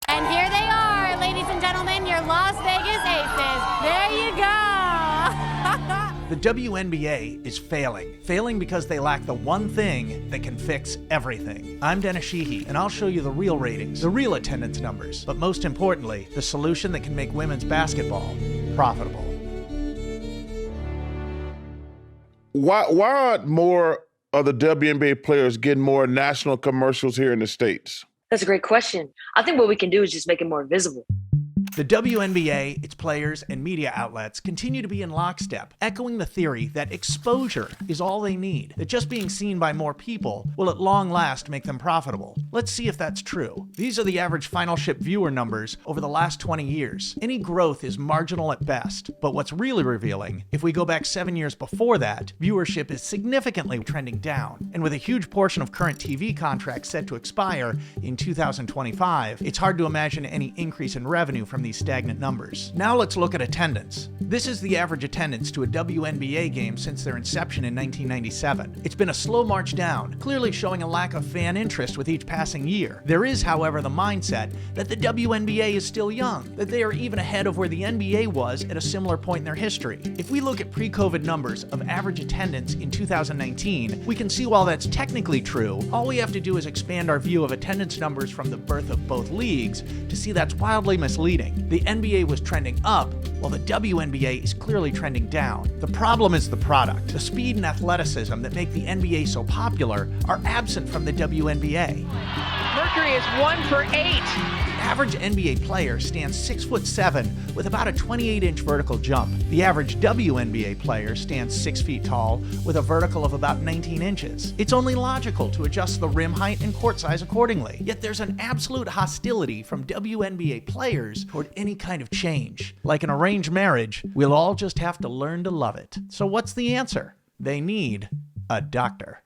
And here they are, ladies and gentlemen, your Las Vegas Aces. There you go. The WNBA is failing because they lack the one thing that can fix everything. I'm Dennis Sheehy, and I'll show you the real ratings, the real attendance numbers, but most importantly, the solution that can make women's basketball profitable. Why aren't more of the WNBA players getting more national commercials here in the States? That's a great question. I think what we can do is just make it more visible. The WNBA, its players, and media outlets continue to be in lockstep, echoing the theory that exposure is all they need, that just being seen by more people will at long last make them profitable. Let's see if that's true. These are the average final ship viewer numbers over the last 20 years. Any growth is marginal at best, but what's really revealing, if we go back 7 years before that, viewership is significantly trending down. And with a huge portion of current TV contracts set to expire in 2025, it's hard to imagine any increase in revenue from these stagnant numbers. Now let's look at attendance. This is the average attendance to a WNBA game since their inception in 1997. It's been a slow march down, clearly showing a lack of fan interest with each passing year. There is, however, the mindset that the WNBA is still young, that they are even ahead of where the NBA was at a similar point in their history. If we look at pre-COVID numbers of average attendance in 2019, we can see while that's technically true, all we have to do is expand our view of attendance numbers from the birth of both leagues to see that's wildly misleading. The NBA was trending up, while the WNBA is clearly trending down. The problem is the product. The speed and athleticism that make the NBA so popular are absent from the WNBA. Mercury is 1 for 8. The average NBA player stands 6'7" with about a 28-inch vertical jump. The average WNBA player stands 6 feet tall with a vertical of about 19 inches. It's only logical to adjust the rim height and court size accordingly. Yet there's an absolute hostility from WNBA players toward any kind of change. Like an arranged marriage, we'll all just have to learn to love it. So what's the answer? They need a doctor.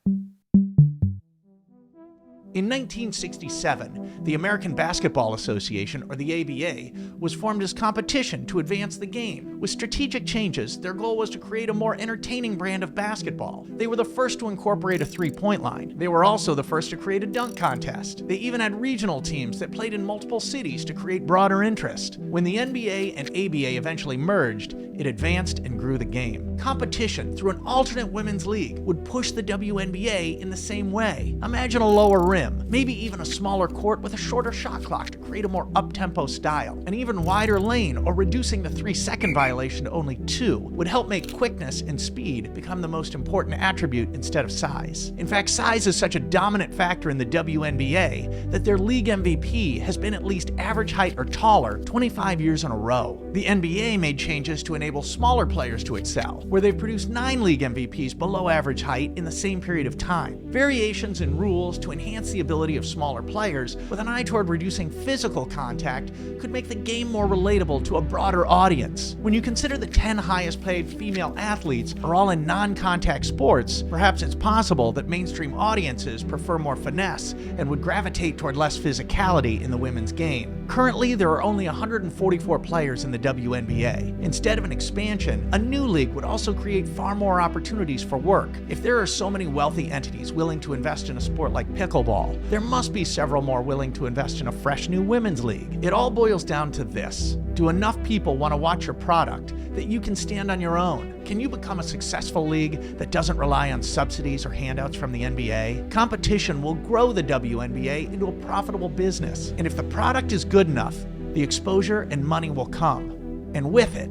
In 1967, the American Basketball Association, or the ABA, was formed as competition to advance the game. With strategic changes, their goal was to create a more entertaining brand of basketball. They were the first to incorporate a three-point line. They were also the first to create a dunk contest. They even had regional teams that played in multiple cities to create broader interest. When the NBA and ABA eventually merged, it advanced and grew the game. Competition through an alternate women's league would push the WNBA in the same way. Imagine a lower rim, maybe even a smaller court with a shorter shot clock to create a more up-tempo style. An even wider lane, or reducing the 3-second violation to only 2, would help make quickness and speed become the most important attribute instead of size. In fact, size is such a dominant factor in the WNBA that their league MVP has been at least average height or taller 25 years in a row. The NBA made changes to enable smaller players to excel, where they've produced 9 league MVPs below average height in the same period of time. Variations in rules to enhance the ability of smaller players with an eye toward reducing physical contact could make the game more relatable to a broader audience. When you consider the 10 highest paid female athletes are all in non-contact sports, perhaps it's possible that mainstream audiences prefer more finesse and would gravitate toward less physicality in the women's game. Currently, there are only 144 players in the WNBA. Instead of an expansion, a new league would also create far more opportunities for work. If there are so many wealthy entities willing to invest in a sport like pickleball, there must be several more willing to invest in a fresh new women's league. It all boils down to this. Do enough people want to watch your product that you can stand on your own? Can you become a successful league that doesn't rely on subsidies or handouts from the NBA? Competition will grow the WNBA into a profitable business. And if the product is good enough, the exposure and money will come. And with it,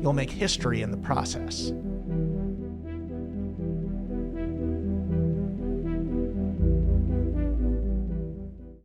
you'll make history in the process.